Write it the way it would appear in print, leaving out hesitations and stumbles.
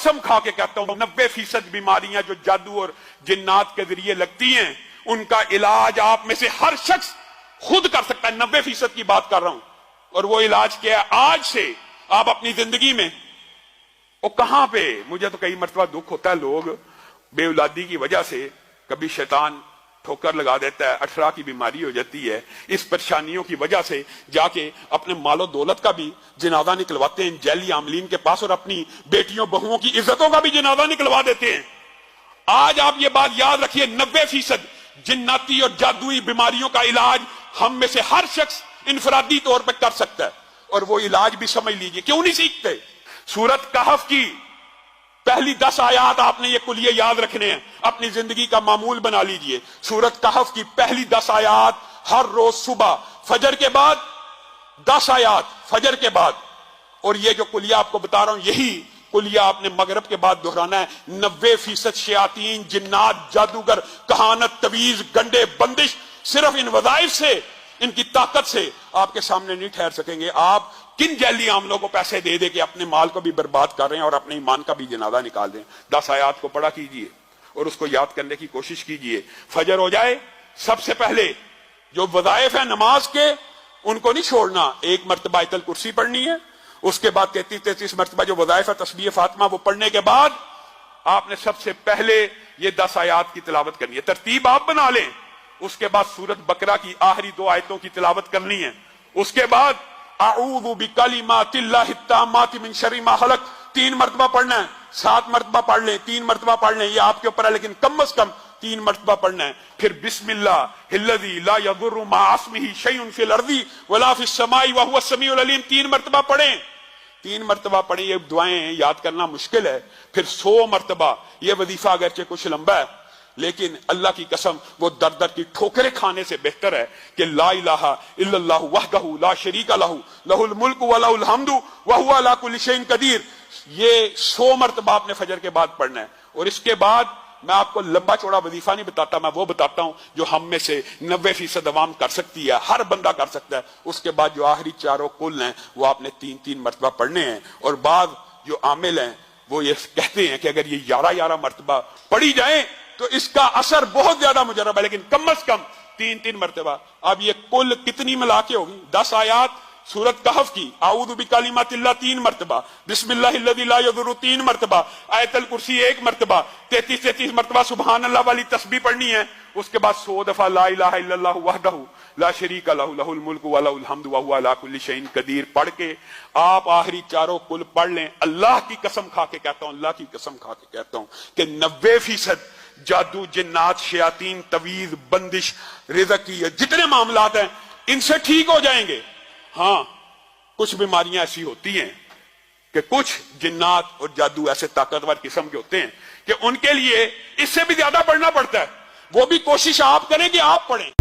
कसम खा के कहता हूं 90% बीमारियां जो जादू और जिन्नात के जरिए लगती हैं उनका इलाज आप में से हर शख्स खुद कर सकता है। 90% की बात कर रहा हूं। और वो इलाज क्या है? आज से आप अपनी जिंदगी में वो कहां पे, मुझे तो कई मरतबा दुख होता है, लोग बेऔलादी की वजह से कभी शैतान ठोकर लगा देता है, अठरा की बीमारी हो जाती है, इस परेशानियों की वजह से जाके अपने मालो दौलत का भी जनाजा निकलवाते हैं जैली आमलीन के पास और अपनी बेटियों बहुओं की इज्जतों का भी जनाजा निकलवा देते हैं। आज आप ये बात याद रखिए, 90% जिन्नाती और जादुई बीमारियों का इलाज हम में से हर शख्स इनफरादी तौर पर कर सकता है। और वो इलाज भी समझ लीजिए, क्यों नहीं सीखते? सूरत कहफ की पहली 10 आयात आपने ये कुलिये याद रखने हैं, अपनी जिंदगी का मामूल बना लीजिए। सूरत कहफ की पहली 10 आयात हर रोज सुबह फजर के बाद 10 आयात फजर के बाद। और ये जो कुलिया आपको बता रहा हूं, यही कुलिया आपने मगरब के बाद दोहराना है। 90% शयातीन, जिन्नात, जादूगर, कहानत, तवीज, गंडे, बंदिश सिर्फ इन वज़ाइफ से, इनकी ताकत से आपके सामने नहीं ठहर सकेंगे। आप किन जैली आमलों को पैसे दे दे के अपने माल को भी बर्बाद कर रहे हैं और अपने ईमान का भी जनाजा निकाल दें। 10 आयात को पढ़ा कीजिए और उसको याद करने की कोशिश कीजिए। फजर हो जाए, सबसे पहले जो वज़ाइफ है नमाज के उनको नहीं छोड़ना। 1 मरतबा आयतल कुर्सी पढ़नी है, उसके बाद 33 मरतबा जो वज़ाइफ है तस्बीह फातिमा वो पढ़ने के बाद आपने सबसे पहले ये 10 आयात की तिलावत करनी है। तरतीब आप बना लें। उसके बाद सूरत बकरा की आखिरी 2 आयतों की तिलावत करनी है। उसके बाद अऊज़ु बिकलिमातिल्लाहि ताम्माति मिन शर्रि मा खलक 3 मरतबा पढ़ना है। 7 मरतबा पढ़ लें, 3 मरतबा पढ़ लें, ये आपके ऊपर है, लेकिन कम से कम 3 मरतबा पढ़ना है। फिर बिस्मिल्लाहिल्लज़ी ला यदुर्रु मा इस्मिही शैउन फिल अर्ज़ि वला फिस समाई व हुवा समीउल अलीम 3 मरतबा पढ़ें। 3 मरतबा पढ़ें। ये दुआएं याद करना मुश्किल है। फिर 100 मरतबा। ये वजीफा अगरचे कुछ लंबा है, लेकिन अल्लाह की कसम वो दर दर की ठोकरें खाने से बेहतर है कि ला इलाहा इल्लल्लाहु वहदहु ला शरीका लहू लहुल मुल्कु व लहुल हम्दु व हुवा अला कुल्लि शैइन कदीर। ये 100 मरतबा आपने फजर के बाद पढ़ना है। और इसके बाद मैं आपको लंबा चौड़ा वजीफा नहीं बताता, मैं वो बताता हूं जो हम में से 90% अवाम कर सकती है, हर बंदा कर सकता है। उसके बाद जो आखिरी 4 कुल हैं वो आपने 3-3 मरतबा पढ़ने हैं। और बाद जो आमिल हैं वो ये कहते हैं कि अगर ये 11-11 मरतबा पढ़ी जाए तो इसका असर बहुत ज्यादा मुजरब है, लेकिन कम से कम 3-3 मरतबा। अब ये कुल कितनी मिला के होगी? 10 आयात सूरत कहफ की, आऊज़ु बिकलिमातिल्लाह 3 मरतबा, बिस्मिल्लाहिल्लज़ी ला यदुर्रु 3 मरतबा, आयतल कुर्सी 1 मरतबा, 33 मरतबा सुभान अल्लाह वाली तस्बीह पढ़नी है। उसके बाद 100 दफा ला इलाहा इल्लल्लाहु वहदहु ला शरीका लहू लहुल मुल्कु व लहुल हम्दु व हुवा अला कुल्लि शैइन कदीर पढ़ के आप आखिरी 4 कुल पढ़ लें। अल्लाह की कसम खा के कहता हूं, अल्लाह की कसम खा के कहता हूं कि 90% जादू, जिन्नात, शयातीन, तवीज, बंदिश, रिज़की, जितने मामलात हैं इनसे ठीक हो जाएंगे। हाँ, कुछ बीमारियां ऐसी होती हैं कि कुछ जिन्नात और जादू ऐसे ताकतवर किस्म के होते हैं कि उनके लिए इससे भी ज्यादा पढ़ना पड़ता है। वो भी कोशिश आप करें कि आप पढ़ें।